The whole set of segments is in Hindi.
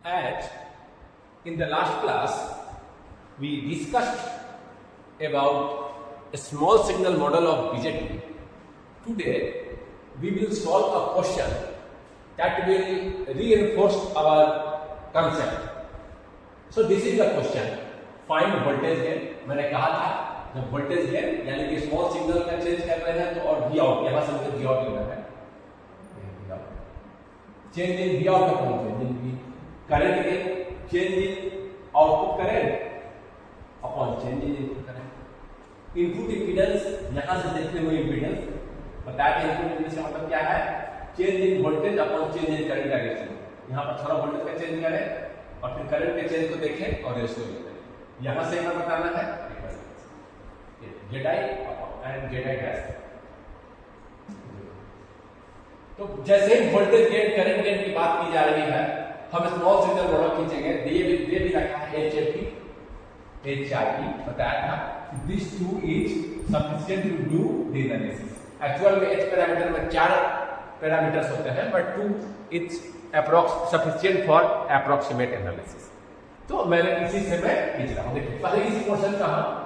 As in the last class, we discussed about a small signal model of BJT. Today, we will solve a question that will reinforce our concept. So this is the question. Find voltage gain. मैंने कहा था जब वोल्टेज गेन यानी कि स्मॉल सिग्नल का चेंज कर रहे हैं तो और वी आउट यहां से मुझे वी आउट लेना है चेंज इन वी आउट का कौन change in current gain change in output current upon change in input current input impedance यहां से देखते हुए इंपीडेंस बताया कि इनपुट इंपीडेंस का मतलब क्या है change in voltage upon change in current का रेशियो यहां पर थोड़ा वोल्टेज का चेंज करें और फिर करंट के चेंज को देखें और रेशियो लें यहां से हमें बताना है ZI and ZI dash। तो जैसे ही वोल्टेज गेन करंट गेन की बात की जा रही है हम स्मॉल सिग्नल मॉडल खींचेंगे दे भी रखा है HFE HIE बताया था this two is sufficient to do the analysis actual में H पैरामीटर में 4 पैरामीटर्स होते हैं but 2 is approx sufficient for approximate analysis. तो मैंने इसी से मैं खींच रहा हूं देखिए पहले इस पोर्शन का हम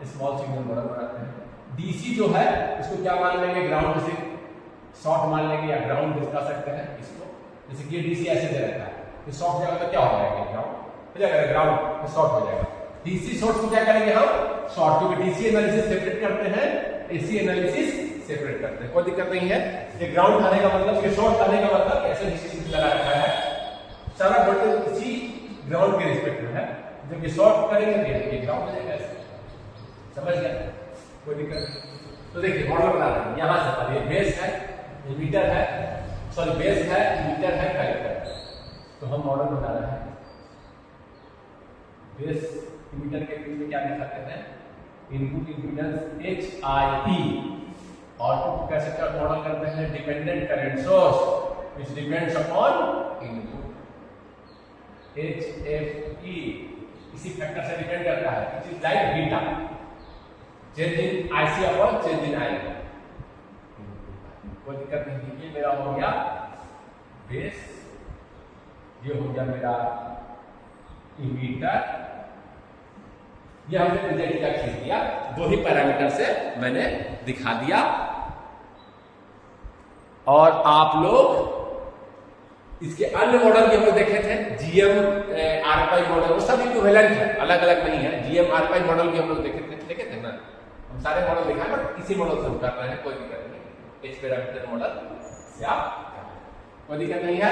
स्मॉल सिग्नल मॉडल बनाते हैं डीसी जो है इसको क्या मान लेंगे ग्राउंड से शॉर्ट मान लेंगे या ग्राउंड दिखा सकते हैं इसको जैसे कि डीसी ऐसे दे रखा है तो शॉर्ट जाएगा तो क्या हो जाएगा ग्राउंड हो जाएगा ग्राउंड तो शॉर्ट हो जाएगा डीसी शॉर्ट को क्या करेंगे हम शॉर्ट क्योंकि डीसी एनालिसिस सेपरेट करते हैं एसी एनालिसिस सेपरेट करते हैं कोई दिक्कत नहीं है ये ग्राउंड आने का मतलब ये शॉर्ट आने का मतलब ऐसे डीसी लगा रखा है सारा वोल्टेज इसी ग्राउंड के रिस्पेक्ट में है जब ये शॉर्ट करेंगे ये ग्राउंड हो जाएगा समझ गया कोई दिक्कत नहीं तो देखिए मॉडल बना रहे हैं यहां से ये बेस है ये मीटर है सॉरी बेस है मीटर है कलेक्टर है तो हम मॉडल बना रहे हैं बेस मीटर के बीच में क्या दिखाते हैं input impedance HIE output capacitor model करते हैं dependent current source which depends upon input HFE इसी फैक्टर से डिपेंड करता है it is like beta change in IC upon change in I कोई दिक्कत नहीं ये मेरा हो गया बेस ये हो गया मेरा इमीटर ये हमने प्रोजेक्ट का खींच दिया दो ही पैरामीटर से मैंने दिखा दिया और आप लोग इसके अन्य मॉडल भी हम लोग देखे थे GM RPI मॉडल वो सब इक्विवेलेंट है अलग अलग नहीं है GM RPI मॉडल भी हम लोग देखे थे ना हम सारे मॉडल दिखाए बट इसी मॉडल से हम कर रहे हैं कोई दिक्कत नहीं H पैरामीटर मॉडल से आप कोई दिक्कत नहीं है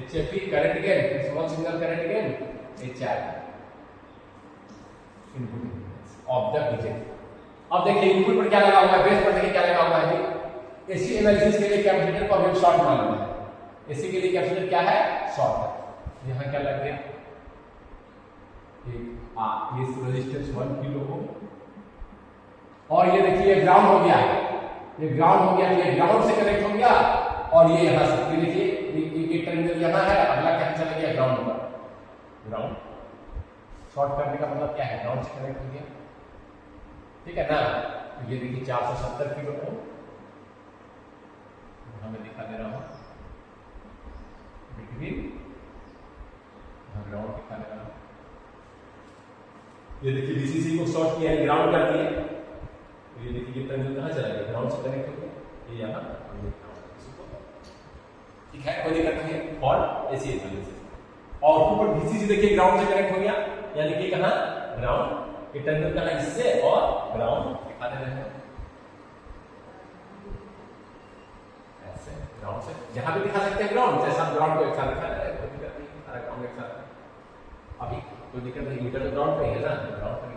HFE current gain small signal current gain HI input of the BJT अब देखिए इनपुट पर क्या लगा हुआ है बेस पर देखिए क्या लगा हुआ है एसी एनालिसिस के लिए कैपेसिटर को हम शॉर्ट मान लेंगे एसी के लिए कैपेसिटर क्या है शॉर्ट है यहां क्या लग गया ये रेजिस्टेंस 1 किलो ओम और ये देखिए ग्राउंड हो गया ये ग्राउंड हो गया ये ग्राउंड से कनेक्ट हो गया और ये यहां से ये देखिए एक टर्मिनल यहां है अगला कहां चला गया ग्राउंड पर ग्राउंड शॉर्ट करने का मतलब क्या है ग्राउंड से कनेक्ट हो गया ठीक है ना तो ये देखिए 470 किलो ओम हमें दिखा दे रहा हूं बिटवीन ग्राउंड दिखा दे रहा हूं ये देखिए डीसीसी को शॉर्ट किया है ग्राउंड कर दिया ये देखिए ये टर्मिनल कहां चला गया ग्राउंड से कनेक्ट हो गया ये यहां ठीक है कोई दिक्कत नहीं है फॉर एसी एनालिसिस आउटपुट पर डीसीसी देखिए ग्राउंड से कनेक्ट हो गया यानी कि कहां ग्राउंड ये टर्मिनल कहां इससे और ग्राउंड दिखा दे रहे हैं ऐसे ग्राउंड से जहां भी दिखा सकते हैं ग्राउंड जैसा ग्राउंड को एक साथ दिखा रहे हैं कोई दिक्कत नहीं सारा ग्राउंड एक साथ अभी कोई दिक्कत नहीं मीटर तो ग्राउंड पे है ना ग्राउंड पे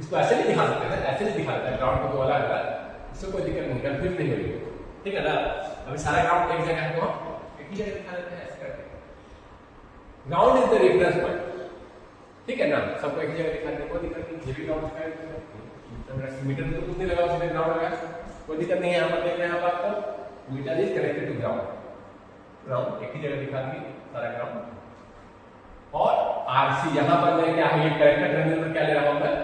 इसको ऐसे नहीं दिखा सकते हैं ऐसे नहीं दिखा सकते ग्राउंड को तो अलग अलग इससे कोई दिक्कत नहीं कंफ्यूज नहीं होगी ठीक है ना अभी सारा ग्राउंड एक जगह को एक ही जगह दिखा देते हैं ऐसे करके ground is the reference point ठीक है ना सबको एक जगह दिखा देते कोई दिक्कत नहीं ये भी ग्राउंड दिखाएगा मीटर तो कुछ नहीं लगा उसमें ग्राउंड लगा कोई दिक्कत नहीं है यहां पर देख रहे हैं आप आपको meter is connected to ground एक ही जगह दिखा दी सारा ग्राउंड और आरसी यहां पर मैं क्या है ये करेक्टर टर्मिनल में क्या ले रहा हूं मैं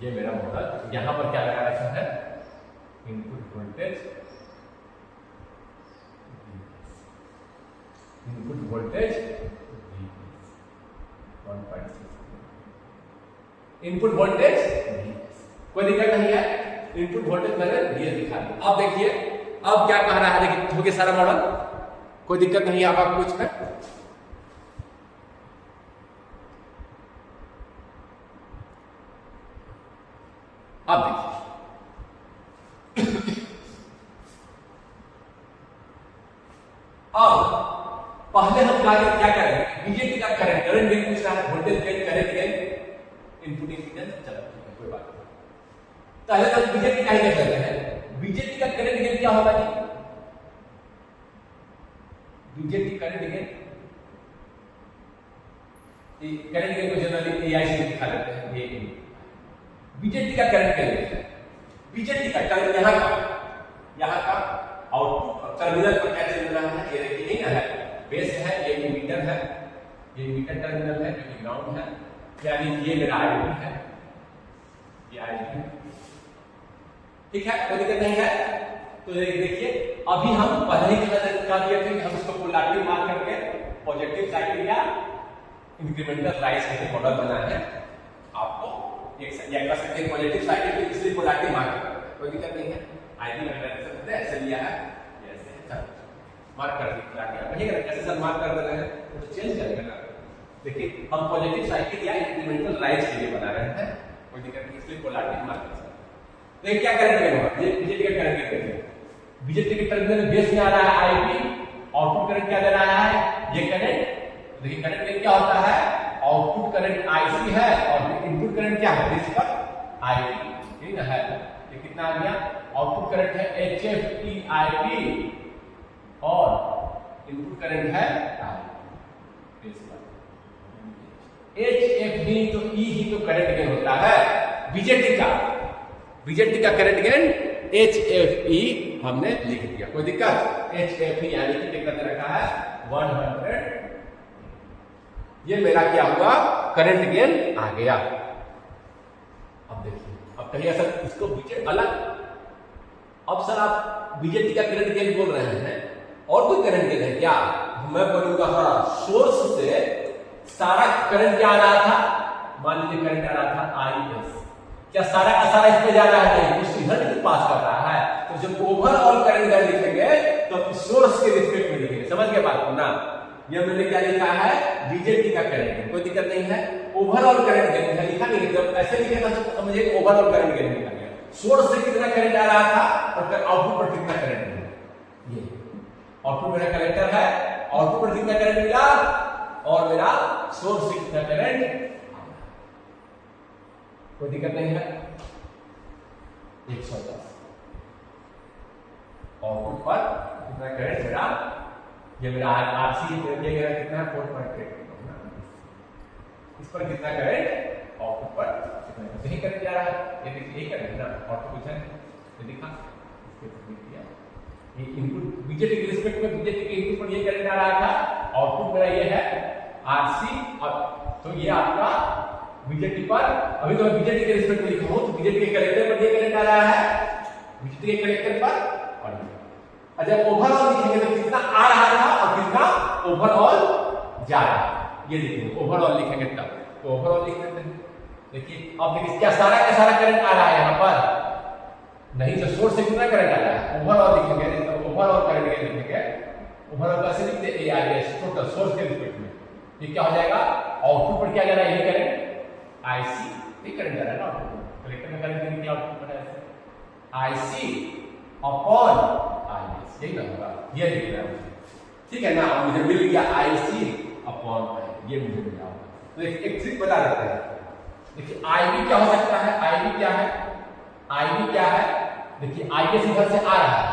ये मेरा मॉडल यहां पर क्या लगा रखा है input voltage input voltage 1.6, input voltage कोई दिक्कत नहीं है, इनपुट वोल्टेज मैंने ये दिखा दिया। अब देखिए अब क्या कह रहा है, देखिए हो गया सारा मॉडल, कोई दिक्कत नहीं है आप कुछ में। अब देखिए अब पहले हम क्या करेंगे, बीजेटी का करंट गेन पूछ रहा है, voltage gain current gain input impedance, चलो ठीक है कोई बात नहीं। पहले तो बीजेटी का ही देख लेते हैं, बीजेटी का करंट गेन क्या होगा जी, BJT current gain, current gain को जनरली एआई से दिखा लेते हैं, ये बीजेटी का करंट गेन, बीजेटी का करंट यहाँ का आउटपुट टर्मिनल पर क्या चल रहा है, ये देखिए नहीं है, बेस है, ये मीटर है, ये मीटर टर्मिनल है, जो ग्राउंड है, यानी ये मेरा आईबी है, ये आईबी है, ठीक है कोई दिक्कत नहीं है। तो देखिए अभी हम पहले ही क्या किए थे कि हम इसको पोलैरिटी मार्क करके पॉजिटिव साइकिल या इंक्रीमेंटल राइज के मॉडल बनाए हैं, आपको एक कर सकते हैं पॉजिटिव साइकिल की, इसलिए पोलैरिटी मार्क करते हैं, कोई दिक्कत नहीं है। आईबी मैंने ऐसे लिया है, ऐसे मार्क कर दिया, कैसे सर मार्क कर दे रहे हैं तो चेंज करेगा ना, देखिए हम पॉजिटिव साइकिल या इंक्रीमेंटल राइज के लिए बना रहे हैं, कोई दिक्कत नहीं, इसलिए पोलैरिटी मार्क कर सकते हैं। तो क्या करंट गेन होगा, ये बीजेटी का करंट गेन है, बीजेटी के टर्मिनल बेस में आ रहा है आईबी, आउटपुट करंट क्या दे रहा है, ये करंट, देखिए करंट गेन क्या होता है, आउटपुट करंट आईसी है और इनपुट करंट क्या है, इस पर आईबी, ठीक है, ये कितना आ गया, आउटपुट करंट है एचएफई आईबी और इनपुट करंट है एचएफई, तो ई ही तो करंट गेन होता है बीजेटी का, बीजेटी का करंट गेन एचएफई हमने लिख दिया, कोई दिक्कत, एचएफई यानी कि कितना दे रखा है 100, ये मेरा क्या हुआ करंट गेन आ गया। अब देखिए अब कहिए सर इसको बीजेटी अलग, अब सर आप बीजेटी का करंट गेन बोल रहे हैं और कोई करंट गेन है क्या, मैं बोलूंगा हाँ, सोर्स से सारा करंट क्या आ रहा था, मान लीजिए करंट आ रहा था आईएस, क्या सारा का सारा इस पे जा रहा है, नहीं कुछ इधर पास कर रहा है, तो जब ओवरऑल करंट का लिखेंगे तो सोर्स के रिस्पेक्ट में लिखेंगे, समझ गए बात को ना, ये मैंने क्या लिखा है बीजेटी का करंट, कोई दिक्कत नहीं है, ओवरऑल करंट गेन लिखा नहीं, जब ऐसे लिखे तो समझिए ओवरऑल करंट गेन लिखा गया, सोर्स से कितना करंट आ रहा था और आउटपुट पर कितना करंट मिला, ये आउटपुट मेरा कलेक्टर है, आउटपुट पर कितना करंट मिला और मेरा सोर्स से कितना करंट, कोई दिक्कत नहीं है, 110 आउटपुट पर कितना करंट मेरा, ये मेरा आरसी ये कितना 4.8, इस पर कितना करंट आउटपुट पर कितना, यही करंट जा रहा है, ये देखिए यही करंट ना आउटपुट है, ये दिखा ये इनपुट बीजेटी के रिस्पेक्ट में बीजेटी के इनपुट पर ये करंट आ रहा था, आउटपुट मेरा ये है आरसी, और तो ये आपका बीजेटी पर, अभी तो मैं बीजेटी के रिस्पेक्ट में लिखा हूं, तो बीजेटी के कलेक्टर पर ये करंट आ रहा है, बीजेटी के कलेक्टर पर, और जब ओवरऑल लिखेंगे तो कितना आ रहा था और कितना ओवरऑल जा रहा है, ये लिखेंगे ओवरऑल लिखेंगे तब, तो ओवरऑल लिख देते हैं, देखिए अब देखिए क्या सारा का सारा करंट आ रहा है यहाँ पर, नहीं तो सोर्स से कितना करंट आ रहा है, ओवरऑल लिखेंगे, तो ओवरऑल करंट लिखेंगे, ओवरऑल कैसे लिखते हैं एआरएस टोटल सोर्स के रिस्पेक्ट में, ये क्या हो जाएगा, आउटपुट पर क्या जा रहा है, ये करंट आईसी, ये करंट जा रहा है ना आउटपुट, कलेक्टर में करंट निकला आउटपुट पर है आईसी अपॉन आईएस, यही ना होगा, ये लिख रहा है, ठीक है ना, मुझे मिल गया आईसी अपॉन आई, ये मुझे मिला होगा, तो एक ट्रिक बता देते हैं, देखिए आईबी क्या हो सकता है, आईबी क्या है, आईबी क्या है, देखिए आईएस इधर से आ रहा है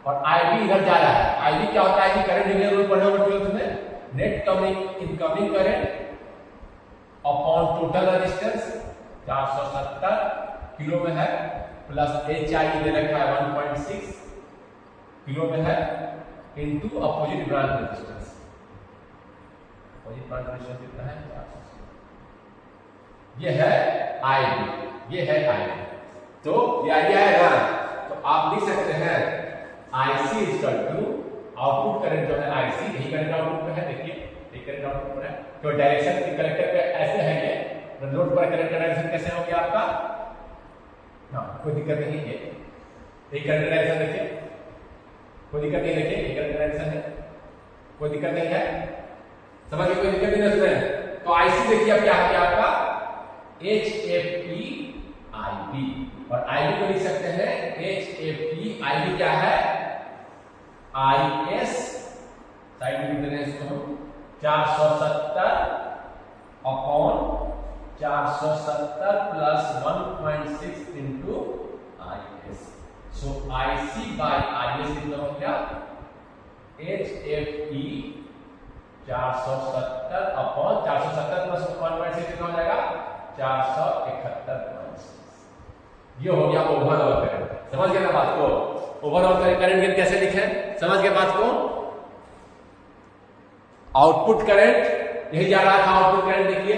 और आईबी इधर जा रहा है, आईबी क्या होता है कि करंट डिवीजन रूल पढ़े होंगे 12th में, net coming incoming current upon total resistance 470 kilo में है, प्लस एचआई दे रखा है 1.6 किलो में है, into opposite branch resistance, opposite branch resistance कितना है 470, ये है आईबी, ये है आईबी, तो ये आइडिया है ना, तो आप लिख सकते हैं IC equal to output current जो है आईसी, यही करंट आउटपुट पे है, देखिए ये करंट आउटपुट पर है। तो डायरेक्शन कलेक्टर पे ऐसे है, ये लोड पर करंट का डायरेक्शन कैसे हो गया आपका? हाँ, कोई दिक्कत नहीं है, ये करंट डायरेक्शन देखिए, कोई दिक्कत नहीं, देखिए ये करंट डायरेक्शन है, कोई दिक्कत नहीं है, समझिए, कोई दिक्कत नहीं है उसमें। तो आईसी देखिए अब क्या है आपका HFE IB, और IB को लिख सकते हैं HFE IB क्या है? IS साइड में लिख दें इसको 470 upon 470 plus 1.6 into IS। So IC by IS कितना हो गया? HFE 470 अपॉन 470 प्लस 1.6 कितना हो जाएगा? 471.6। ये हो गया ओवरऑल करंट। समझ गए ना बात को? ओवरऑल करंट गेन कैसे लिखें? समझ गए बात को? आउटपुट करंट यही जा रहा था, आउटपुट करंट देखिए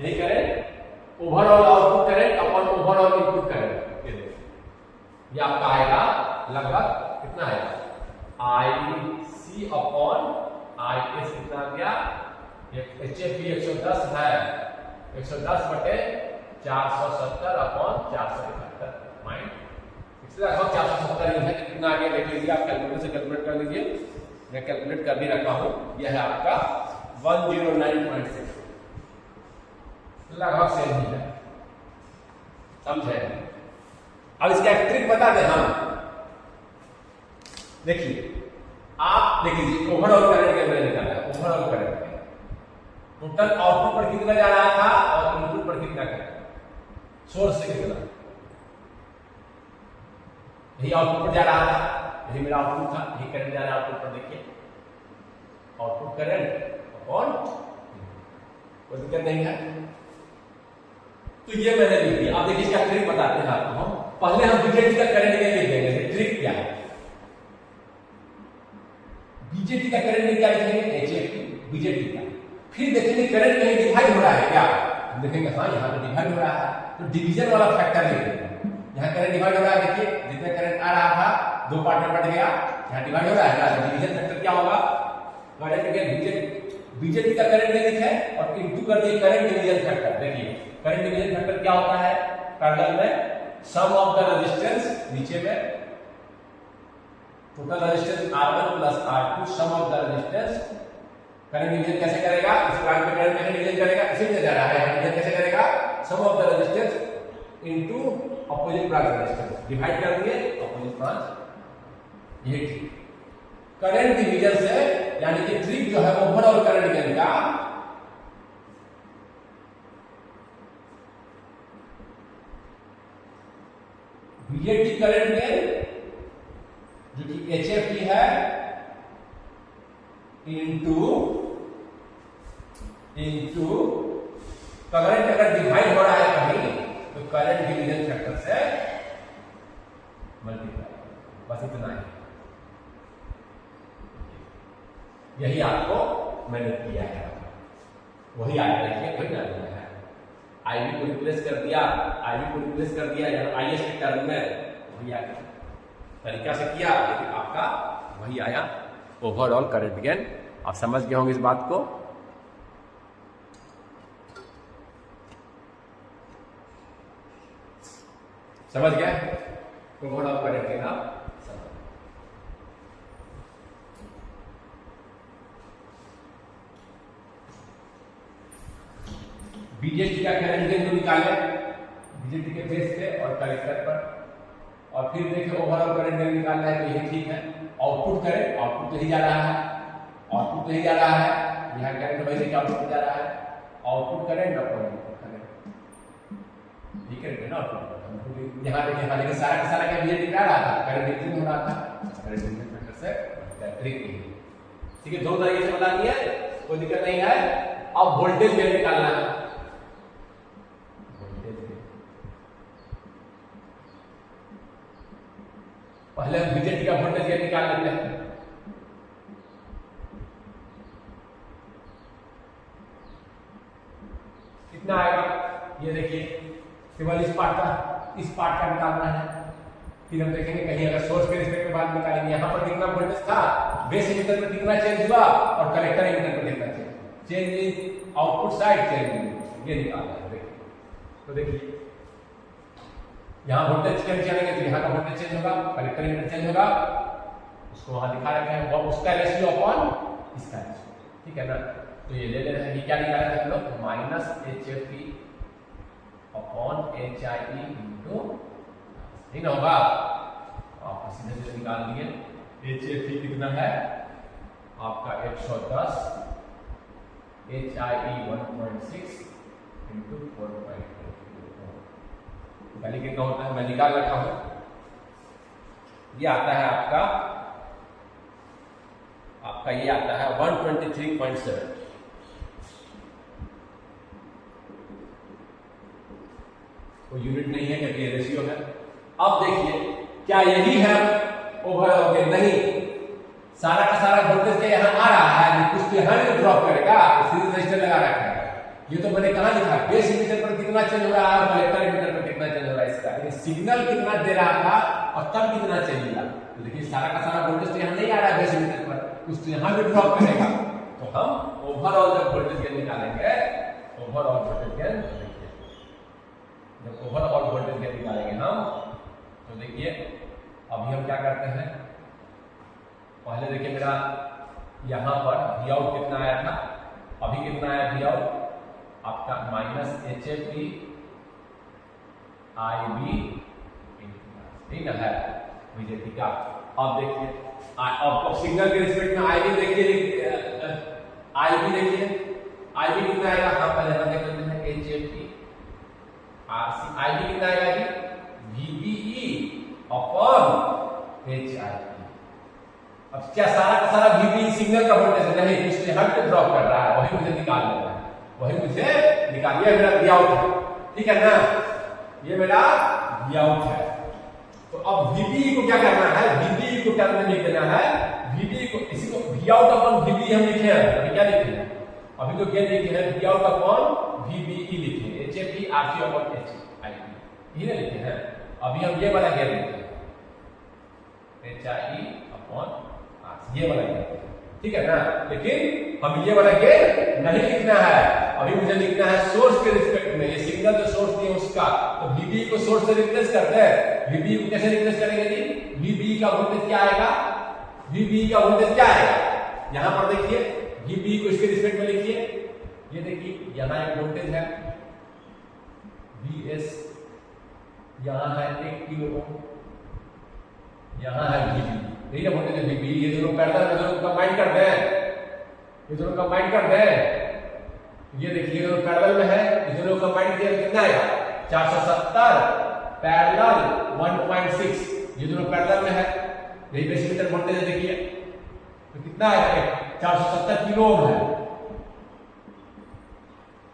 यही current, overall output current upon overall input current, ये आपका आएगा लगभग कितना आएगा? IC अपॉन IS कितना आ गया? HFE 110 है, 110 बटे 470 अपॉन 471 माइंड, इसलिए लगभग 470 है, कितना आ गया देख लीजिए, आप कैलकुलेटर से कैलकुलेट कर लीजिए, मैं कैलकुलेट कर भी रखा हूं, यह है आपका 109.6, लगभग सेम ही है, समझे? अब इसका एक ट्रिक बता दें हम, देखिए आप देख लीजिए ओवरऑल करंट के मैंने निकाला है, ओवरऑल करंट टोटल आउटपुट पर कितना जा रहा था और इनपुट पर कितना करंट, सोर्स से कितना, यही आउटपुट पर जा रहा था, यही मेरा आउटपुट था, यही करंट जा रहा है आउटपुट पर, देखिए आउटपुट करंट अपॉन, कोई दिक्कत नहीं है। तो ये मैंने लिख दिया। अब देखिए इसका ट्रिक बताते हैं आपको हम, पहले हम बीजेटी का करंट लिख देंगे, ट्रिक क्या है? बीजेटी का करंट क्या लिखेंगे? HFE बीजेटी का, फिर देखेंगे करंट कहीं डिवाइड हो रहा है क्या, हम देखेंगे हाँ यहाँ पे डिवाइड हो रहा है, तो डिवीजन वाला फैक्टर लिख देंगे, यहाँ करंट डिवाइड हो रहा है, देखिए जितना करंट आ रहा था दो पार्ट में बट गया, यहाँ डिवाइड हो रहा है ना, डिवीजन फैक्टर क्या होगा? करंट के बीजेटी का करंट लिख है और इनटू कर दिए करंट डिवीजन फैक्टर। देखिए करंट डिवीजन फैक्टर क्या होता है? पैरेलल में सम ऑफ द रेजिस्टेंस, नीचे में total resistance R1 plus R2 sum of the resistance, current division कैसे करेगा? इस ब्रांच में करंट कैसे डिवीजन करेगा? इसी में जा रहा है, डिवीजन कैसे करेगा? Sum of the resistance into opposite branch resistance, divide कर दिए अपोजिट ब्रांच, ये ठीक। करंट डिवीजन से यानी कि ट्रिक जो है ओवरऑल करंट गेन का बीजेटी करंट गेन जो कि HFE है इनटू करंट अगर डिवाइड हो रहा है कहीं तो करंट डिवीजन फैक्टर से मल्टीप्लाई, बस इतना है, यही आपको मैंने किया है, वही आया, देखिए वही डाल दिया है, IB को रिप्लेस कर दिया, IB को रिप्लेस कर दिया IS के टर्म में, वही आ गया, तरीका से किया लेकिन आपका वही आया ओवरऑल करंट गेन। आप समझ गए होंगे इस बात को? समझ गए ओवरऑल करंट गेन आप बीजेटी का करंट गेन को निकाले बीजेटी के बेस पे और कलेक्टर पर, और फिर देखें ओवरऑल करंट गेन निकालना है तो यही ठीक है। आउटपुट करें, आउटपुट तो ही जा रहा है, आउटपुट तो ही जा रहा है, यहाँ करंट वैसे आउटपुट जा रहा है, आउटपुट करेंट और इनपुट करेंट, ठीक है ना? आउटपुट यहाँ देखिए लेकिन सारा का सारा क्या बीजेटी निकाल रहा था, करंट डिवीजन हो रहा था, करंट डिवीजन फैक्टर से ट्रिक, ठीक है, दो तरीके से बता दिया, कोई दिक्कत नहीं है। अब वोल्टेज गेन निकालना है, पहले हम बीजेटी का वोल्टेज गेन निकाल लेते हैं। कितना आएगा ये देखिए, केवल इस पार्ट का निकालना है, फिर हम देखेंगे कहीं अगर सोर्स के रिस्पेक्ट में बात निकालेंगे, यहाँ पर कितना वोल्टेज था बेस एमिटर पर कितना चेंज हुआ और कलेक्टर एमिटर पर कितना change in output side, change in ये निकालना है। देखिए तो देखिए यहाँ वोल्टेज चेंज करेंगे तो यहाँ का वोल्टेज चेंज होगा, कलेक्टर एमिटर चेंज होगा, उसको वहां दिखा रखे हैं वो उसका रेशियो अपॉन इसका रेशियो, ठीक है ना। तो ये ले रहे हैं कि क्या निकाला था हम लोग, minus HFE upon HIE into, ठीक ना होगा। आप सीधे सीधे निकाल दिए। HFE कितना है आपका 110, HIE 1.6 इंटू 4.2 निकालिए कितना होता है, मैं निकाल रखा हूं। ये आता है आपका ये आता है 123.7। कोई यूनिट नहीं है क्योंकि ये रेशियो है। अब देखिए क्या यही है ओवरऑल के, नहीं, सारा का सारा वोल्टेज के यहाँ आ रहा है, कुछ तो यहाँ भी ड्रॉप करेगा, सीरीज रजिस्टर लगा रखा है। ये तो मैंने कहा लिखा, बेस एमिटर पर कितना चेंज हो रहा है और कलेक्टर एमिटर पर कितना चेंज हो रहा है, इसका सिग्नल कितना दे रहा था और तब कितना चेंज हुआ। तो देखिए सारा का सारा वोल्टेज तो यहाँ नहीं आ रहा है बेस एमिटर पर, कुछ तो यहाँ भी ड्रॉप करेगा। तो हम ओवरऑल जब वोल्टेज गेन निकालेंगे, ओवरऑल वोल्टेज गेन, जब ओवरऑल वोल्टेज गेन निकालेंगे हम, तो देखिए अभी हम क्या करते हैं, पहले देखिए मेरा यहाँ पर वी आउट कितना आया था, अभी कितना आया वी आउट आपका माइनस HFE IB, ठीक है बीजेपी का। अब देखिए अब सिग्नल के रिस्पेक्ट में IB देखिए, IB देखिए IB कितना आएगा, हम पहले हम देख लेते हैं HFE RC, IB कितना आएगा जी VBE अपॉन HIE। अब क्या सारा का सारा VBE सिग्नल का वोल्टेज नहीं, कुछ हट के ड्रॉप कर रहा है, वही मुझे निकालना है, वही मुझे निकालिए, मेरा वी आउट है, ठीक है ना, ये मेरा वी आउट है। तो अब VBE को क्या करना है, VBE को क्या लिख देना है, VBE को इसी को वी आउट अपॉन VBE हम लिखे हैं, अभी क्या लिखे हैं, अभी तो क्या लिखे हैं वी आउट अपॉन VBE लिखे, HFE RC अपॉन HIE ये लिखे हैं। अभी हम ये वाला गेन लिखे HIE अपॉन RC, ये वाला गेन, ठीक है ना। लेकिन हम ये वाला गेन नहीं लिखना है, अभी मुझे लिखना है सोर्स के रिस्पेक्ट में, ये सिग्नल जो सोर्स दिए उसका, तो VBE को सोर्स से रिप्लेस करते हैं। VBE को कैसे रिप्लेस करेंगे जी, VBE का वोल्टेज क्या आएगा, VBE का वोल्टेज क्या आएगा, यहां पर देखिए VBE को इसके रिस्पेक्ट में लिखिए, ये देखिए यहां एक वोल्टेज है VS, यहां है 1 किलो ओम, यहां है VBE, यही ना वोल्टेज है VBE, ये दोनों पैरेलल में दोनों कंबाइन कर दें, ये दोनों कंबाइन कर दें, ये देखिए दोनों पैरेलल में है, ये दोनों कंबाइन किया कितना आएगा 470 पैरेलल 1.6, ये दोनों पैरेलल में है, यही बेस एमिटर वोल्टेज है, देखिए तो कितना आएगा 470 किलो ओम है।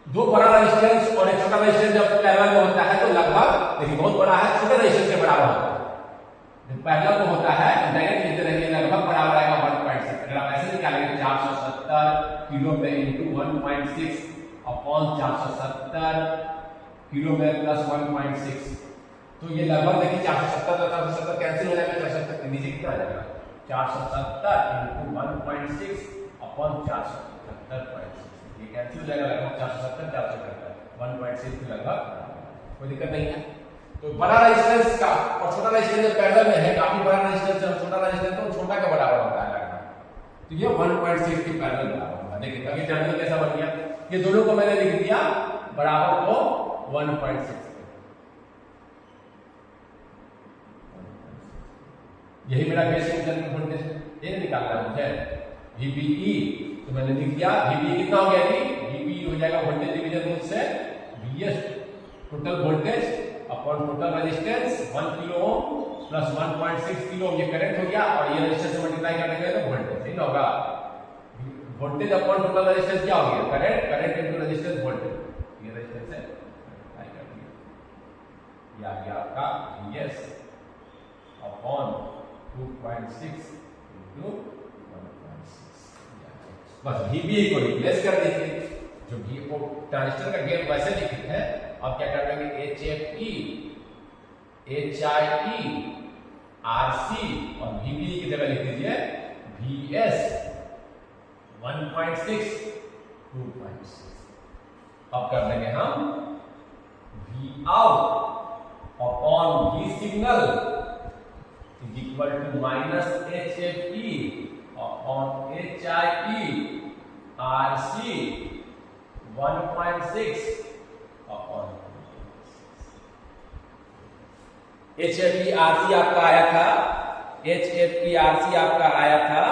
दो बड़ा रेजिस्टेंस और एक छोटा रेजिस्टेंस जब पैरेलल में होता है तो लगभग, देखिए बहुत बड़ा है, छोटे रेजिस्टेंस के बराबर होता है, जब पैरेलल में होता है तो डायरेक्ट लिखते रहेंगे लगभग बराबर आएगा 1.6। अगर आप ऐसे निकालेंगे 470 किलो में इंटू 1.6 अपॉन 470 किलो में प्लस 1.6, तो ये लगभग देखिए 470 कैंसिल हो जाएगा, 470 के नीचे कितना आ जाएगा 470 इंटू 1.6 अपॉन 470.6, ये कैंसिल हो जाएगा लगभग 470 1.6 के लगभग, कोई दिक्कत नहीं है। तो बड़ा रेजिस्टेंस का और छोटा रेजिस्टेंस पैरेलल में है, काफी बड़ा रेजिस्टेंस और छोटा रेजिस्टेंस तो छोटा के बराबर होता है लगभग, तो ये 1.6 के पैरेलल बराबर होगा। देखिए अभी टर्मिनल कैसा बन गया, ये दोनों को मैंने लिख दिया बराबर को 1.6, यही मेरा बेस एमिटर वोल्टेज है, ये निकालना है मुझे VBE, तो मैंने लिख दिया VBE कितना हो गया जी, VBE हो जाएगा वोल्टेज डिवीजन रूल से VS total voltage upon total resistance 1 kilo ohm plus 1.6 kilo ohm, ये करंट हो गया और ये रेजिस्टेंस से मल्टीप्लाई कर देंगे तो वोल्टेज, ठीक होगा, वोल्टेज अपॉन टोटल रेजिस्टेंस क्या हो गया, करंट इनटू रेजिस्टेंस वोल्टेज, ये रेजिस्टेंस है मल्टीप्लाई कर दिया, ये आ गया आपका VS अपॉन 2.6 इनटू 1.6, बस VBE को रिप्लेस कर दीजिए, जो भी को ट्रांजिस्टर का गेन वैसे लिखे हैं, अब क्या कर देंगे HFE HIE RC और VBE की जगह लिख दीजिए VS 1.6 2.6। अब कर देंगे हम V out upon V signal is equal to minus HFE upon HIE RC 1.6 upon HFE RC आपका आया था, HFE RC आपका आया था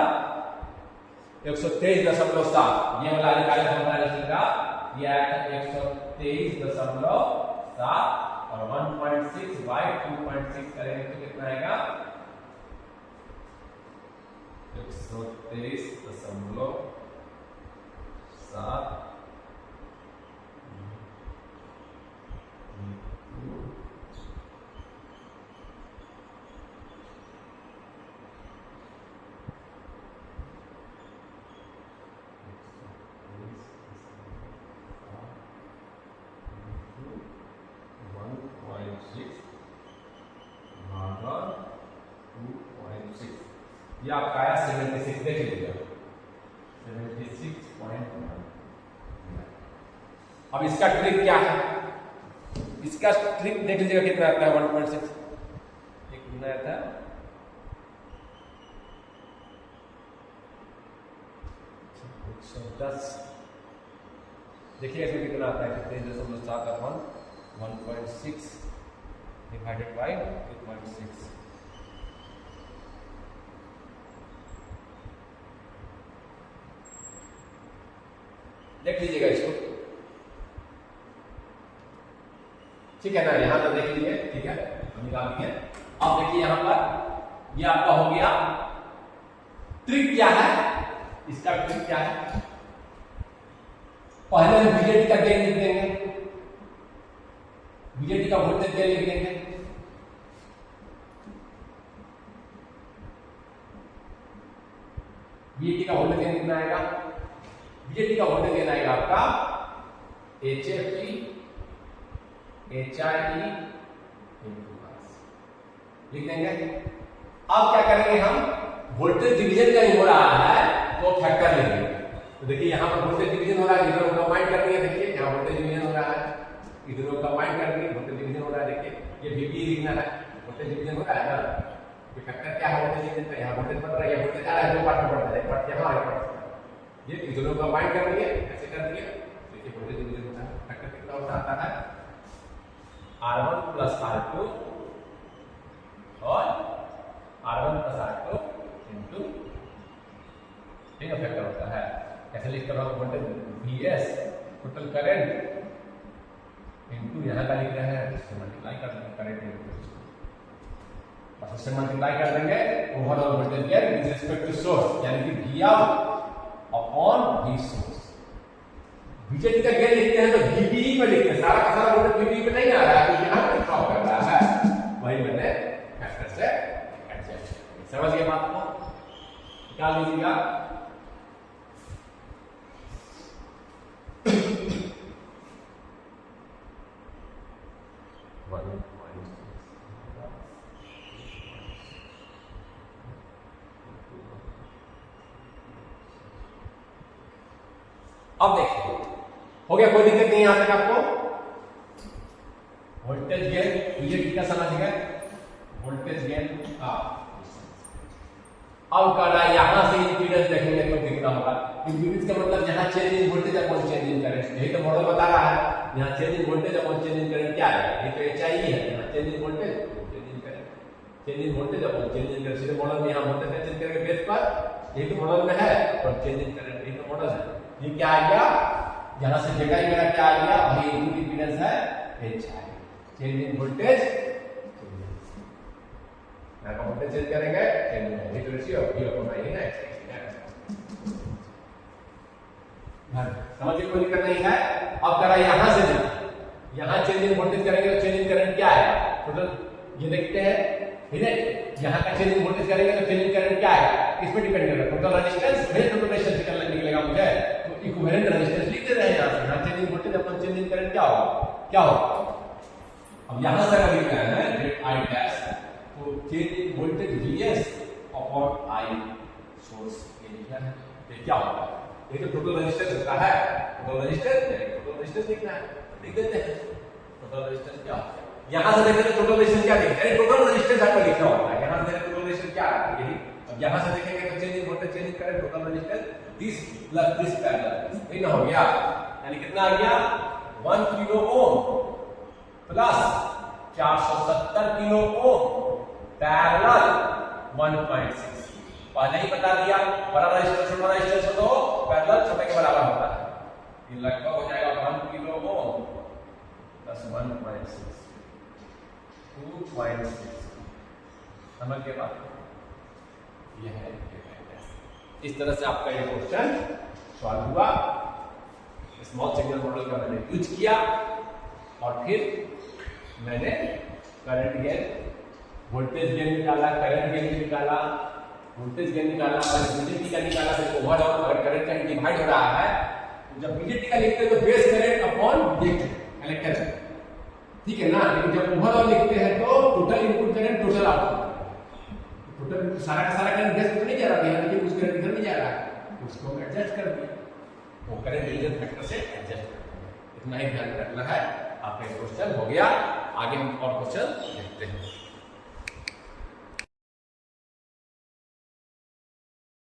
123.7। ये वाला निकाले हमारे का, ये आया था 123.7 और 1.6 बाई 2.6 करेंगे तो कितना आएगा 123.7। ये आपका आया 76, देख लीजिए 76.1। अब इसका ट्रिक क्या है, इसका ट्रिक देख लीजिएगा कितना आता है 1.6। ये कितना आता है 110। देखिए इसमें कितना आता है 23.7 अपॉन 1.6 डिवाइडेड बाय 2.6। देख लीजिएगा इसको, ठीक है ना, यहां तो देख लीजिए, ठीक है हम निकाल दिए। अब देखिए यहां पर ये आपका हो गया। ट्रिक क्या है, इसका ट्रिक क्या है, पहले हम बीजेटी का गेन लिख देंगे, बीजेटी का वोल्टेज गेन लिख देंगे। बीजेटी का वोल्टेज गेन कितना आएगा, बीजेटी का वोल्टेज गेन आएगा आपका HFE HIE लिख देंगे। अब क्या करेंगे हम, वोल्टेज डिवीजन कहीं हो रहा है तो फैक्टर लेंगे। तो देखिए यहाँ पर वोल्टेज डिवीजन हो रहा है, इधर कंबाइन करनी है। देखिए यहाँ वोल्टेज डिवीजन हो रहा है, इधर कंबाइन करनी है, वोल्टेज डिवीजन हो रहा है। देखिए ये VP लिखना है, वोल्टेज डिवीजन हो रहा है ना। ये फैक्टर क्या है, वोल्टेज डिवीजन का, यहाँ वोल्टेज बढ़ रहा है, वोल्टेज आ रहा है, दो पार्ट में बढ़ता है, एक पार्ट यहाँ और एक पार्ट ये दोनों कंबाइन कर दिए, ऐसे कर दिए। देखिए वोल्टेज डिवीजन होता है, फैक्टर कितना होता आता है R1 प्लस R2 और R1 प्लस R2 इनटू ठीक है फैक्टर होता है। ऐसे लिख कर हम voltage VS total current into यहां का लिख रहे हैं, इससे मल्टीप्लाई कर देंगे करंट, बस इससे मल्टीप्लाई कर देंगे overall voltage gain with respect to source, यानी कि V out upon V source. BJT का गेन लिखते हैं तो VBE पे लिखते हैं, सारा का सारा वोल्टेज VBE पे नहीं आ रहा है, तो यहां पे ड्रॉप कर रहा है, वही मैंने फैक्टर से एडजस्ट किया। समझ गए बात को, निकाल लीजिएगा। अब देखिए हो गया, कोई दिक्कत नहीं यहां तक आपको। वोल्टेज गेन बीजेटी का समझ गए, वोल्टेज गेन अब करना यहां से इंपीडेंस देखेंगे तो दिखना होगा। इंपीडेंस का मतलब जहां change in voltage upon change in current, यही तो मॉडल बता रहा है। यहां change in voltage upon change in current क्या है, ये तो HIE है। यहां change in voltage change in current, change in voltage upon change in current, सीधे मॉडल में यहां वोल्टेज चेंज करेंगे बेस पर, यही तो मॉडल में है, और चेंज इन करंट यही तो मॉडल है। ये क्या आ गया, यहां से डेटा ही मेरा क्या आ गया, वही इनपुट इंपीडेंस है HI, चेंज इन वोल्टेज, यहां का वोल्टेज चेंज करेंगे change in heat ratio V upon I है। समझिए कोई दिक्कत नहीं है। अब करा यहां से यहां चेंज इन वोल्टेज करेंगे तो चेंज इन करंट क्या है, टोटल ये देखते हैं, ठीक है। यहां का चेंज इन वोल्टेज करेंगे तो चेंज इन करंट क्या है, इसमें डिपेंड करेगा total resistance, wait total resistance निकलेगा मुझे, तो इक्विवेलेंट रेजिस्टेंस लिख दे रहे हैं यहां से। यहां change in voltage upon change in current क्या होगा, क्या होगा। अब यहां से अगर लिख रहे हैं लेट I डैश, तो change in voltage VS upon I source लिखना है। ये क्या होता है? ये तो टोटल रेजिस्टेंस होता है, टोटल रेजिस्टेंस लिखना है, लिख देते हैं। टोटल रेजिस्टेंस क्या होता है? यहाँ से देखें तो टोटल रेजिस्टेंस क्या लिखना है? टोटल रेजिस्टेंस आपको लिखना होता है। यहाँ से टोटल रेजिस्टेंस क्या है? यही। अब यहाँ से देखेंगे तो चेंज वोल्टेज चेंज करें, total resistance this plus this parallel, ये ना हो गया, यानी कितना आ गया 1 kilo ohm plus 470 kilo ohm parallel 1.6। पहले ही बता दिया, बड़ा रेजिस्टेंस छोटा रेजिस्टेंस हो तो पैरेलल छोटे के बराबर होता है। ये लगभग हो जाएगा 1 किलो ओम प्लस 1.6 2.6। समझ के बाद यह है, इस तरह से आपका ये क्वेश्चन सॉल्व हुआ। स्मॉल सिग्नल मॉडल का मैंने यूज किया और फिर मैंने करंट गेन, वोल्टेज गेन निकाला, करंट गेन निकाला, वोल्टेज गेन निकाला और बीजेटी का निकाला। फिर ओवरऑल अगर करंट का डिवाइड हो रहा है तो जब बीजेटी का लिखते हैं तो बेस करंट अपॉन कलेक्टर, ठीक है ना। लेकिन जब ओवरऑल लिखते हैं तो total input current total output, total सारा का सारा करंट बेस में नहीं जा रहा है, लेकिन कुछ करंट इधर नहीं जा रहा है, उसको हम एडजस्ट कर दिए, वो करंट डिवीजन फैक्टर से एडजस्ट कर दिए। इतना ही ध्यान रखना है। आपका क्वेश्चन हो गया, आगे हम और क्वेश्चन देखते हैं।